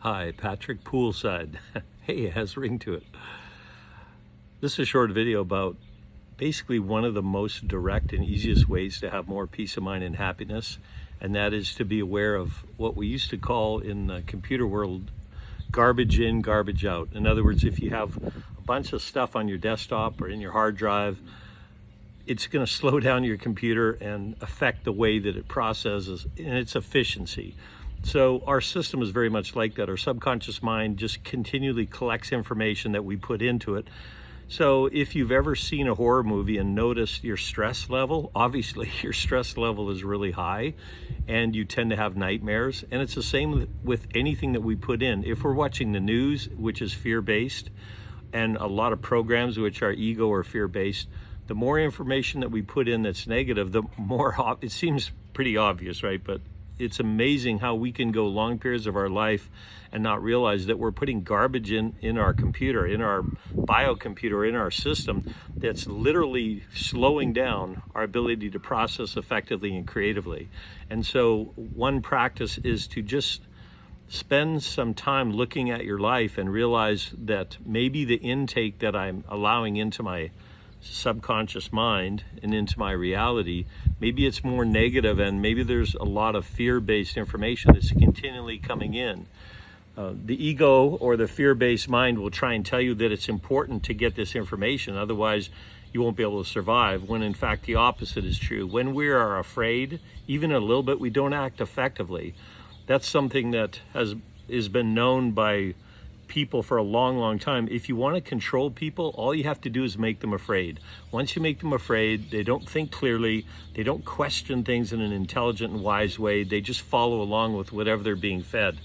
Hi, Patrick Poolside. Hey, it has a ring to it. This is a short video about basically one of the most direct and easiest ways to have more peace of mind and happiness, and that is to be aware of what we used to call in the computer world garbage in, garbage out. In other words, if you have a bunch of stuff on your desktop or in your hard drive, it's going to slow down your computer and affect the way that it processes and its efficiency. So our system is very much like that. Our subconscious mind just continually collects information that we put into it. So if you've ever seen a horror movie and noticed your stress level, obviously your stress level is really high and you tend to have nightmares. And it's the same with anything that we put in. If we're watching the news, which is fear-based, and a lot of programs which are ego or fear-based, the more information that we put in that's negative, the more, it seems pretty obvious, right? But it's amazing how we can go long periods of our life and not realize that we're putting garbage in our computer, in our biocomputer, in our system that's literally slowing down our ability to process effectively and creatively. And so one practice is to just spend some time looking at your life and realize that maybe the intake that I'm allowing into my subconscious mind and into my reality, maybe it's more negative, and maybe there's a lot of fear-based information that's continually coming in. The ego or the fear-based mind will try and tell you that it's important to get this information, otherwise you won't be able to survive, when in fact the opposite is true. When we are afraid, even a little bit, we don't act effectively. That's something that has been known by people for a long time. If you want to control people, all you have to do is make them afraid. Once you make them afraid, they don't think clearly, they don't question things in an intelligent and wise way, they just follow along with whatever they're being fed.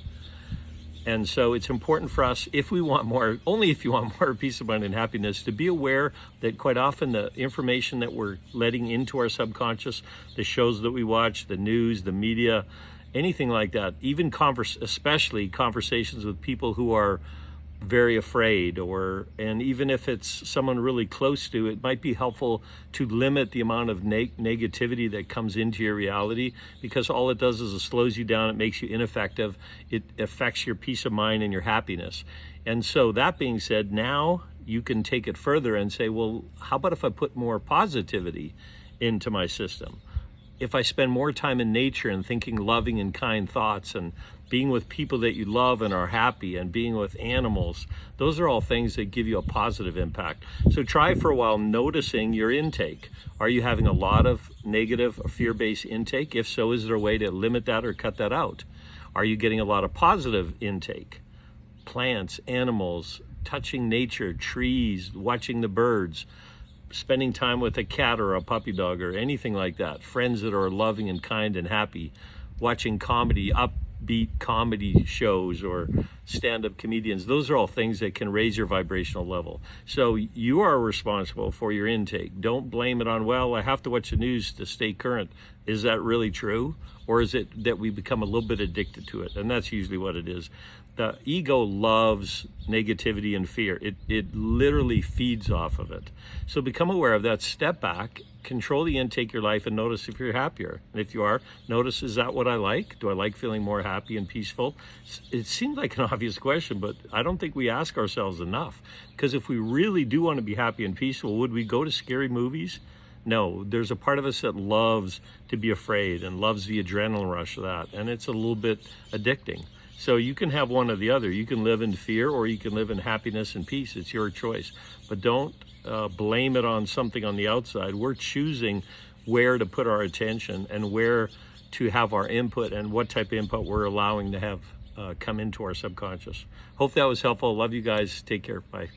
And so it's important for us, if we want more, only if you want more peace of mind and happiness, to be aware that quite often the information that we're letting into our subconscious, the shows that we watch, the news, the media, anything like that, even especially conversations with people who are very afraid, and even if it's someone really close to, it might be helpful to limit the amount of negativity that comes into your reality, because all it does is it slows you down, it makes you ineffective, it affects your peace of mind and your happiness. And so that being said, now you can take it further and say, well, how about if I put more positivity into my system? If I spend more time in nature and thinking loving and kind thoughts and being with people that you love and are happy and being with animals, those are all things that give you a positive impact. So try for a while noticing your intake. Are you having a lot of negative or fear-based intake? If so, is there a way to limit that or cut that out? Are you getting a lot of positive intake? Plants, animals, touching nature, trees, watching the birds, spending time with a cat or a puppy dog or anything like that, friends that are loving and kind and happy, watching comedy, upbeat comedy shows or stand-up comedians. Those are all things that can raise your vibrational level. So you are responsible for your intake. Don't blame it on, well, I have to watch the news to stay current. Is that really true? Or is it that we become a little bit addicted to it? And that's usually what it is. The ego loves negativity and fear. It literally feeds off of it. So become aware of that, step back, control the intake of your life, and notice if you're happier. And if you are, notice, is that what I like? Do I like feeling more happy and peaceful? It seems like an obvious question, but I don't think we ask ourselves enough. Because if we really do want to be happy and peaceful, would we go to scary movies? No, there's a part of us that loves to be afraid and loves the adrenaline rush of that. And it's a little bit addicting. So you can have one or the other. You can live in fear or you can live in happiness and peace. It's your choice. But don't blame it on something on the outside. We're choosing where to put our attention and where to have our input and what type of input we're allowing to have come into our subconscious. Hope that was helpful. Love you guys. Take care. Bye.